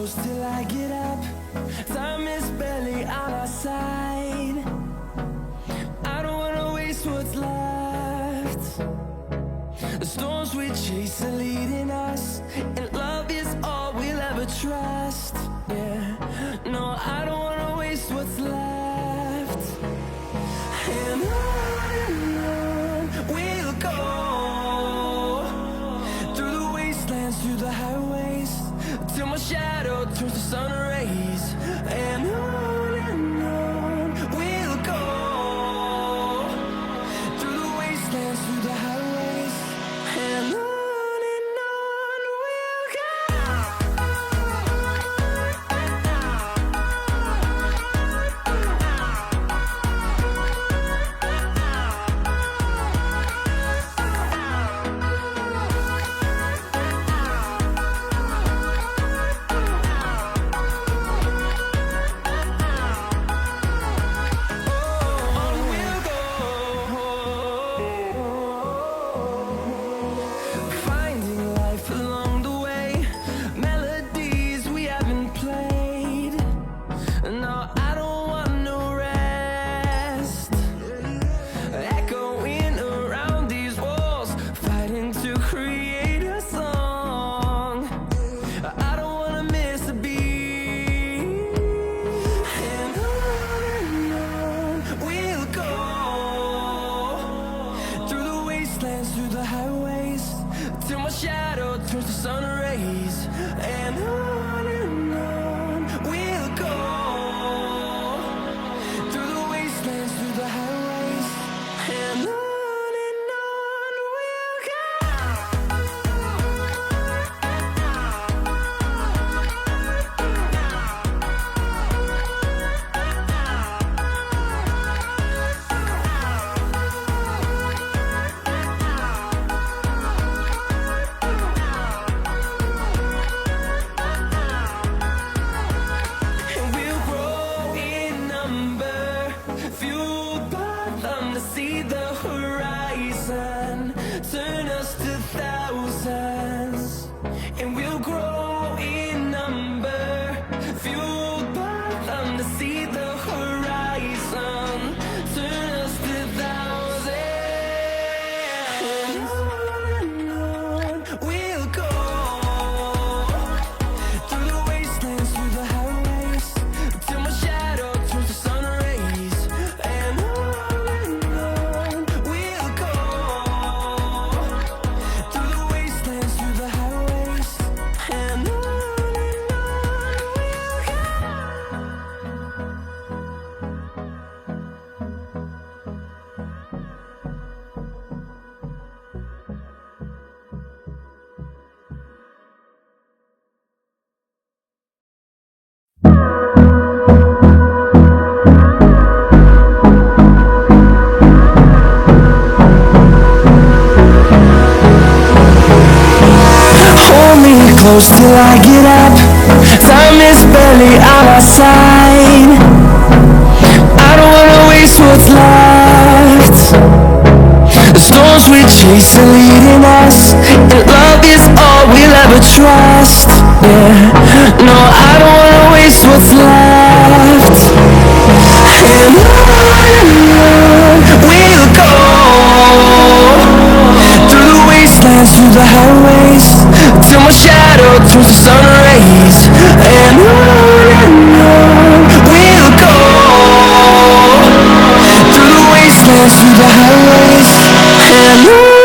close till I get up. Time is barely on our side. I don't wanna waste what's left. The storms we chase are leading us, and love is all we'll ever trust. Yeah, no, I don't wanna waste what's left. And on we'll go, through the wastelands, through the highways, till my shadow turns to sun rays. And on we'll go, through the wastelands, through the highways, and on we'll go. Finding life along the way, melodies we haven't played. No, I don't want no rest. Echoing around these walls, fighting to create a song. I don't wanna miss a beat. And on we'll go, through the wastelands, through the highways, till my shadow turns to sun rays. And on we'll go, through the wastelands, through the highways, and on we'll go. And we'll grow in number, fueled by them to see the horizon, turn us to thousands. And we'll grow in number, fueled by them to see the horizon, turn us to thousands. And on we'll go, through the wastelands, through the highways, till my shadow turns to sun rays. And on we'll go, through the wastelands, through the highways, and on we'll go. Hold me close till I get up. Time is barely on our side. I don't wanna waste what's left. The storms we chase are leading us, and love is all we'll ever trust. Yeah, no, I don't wanna waste what's left. And on we'll go, through the wastelands, through the highways, till my shadow turns to sun rays. And on we'll go, through the wastelands, through the highways, and on.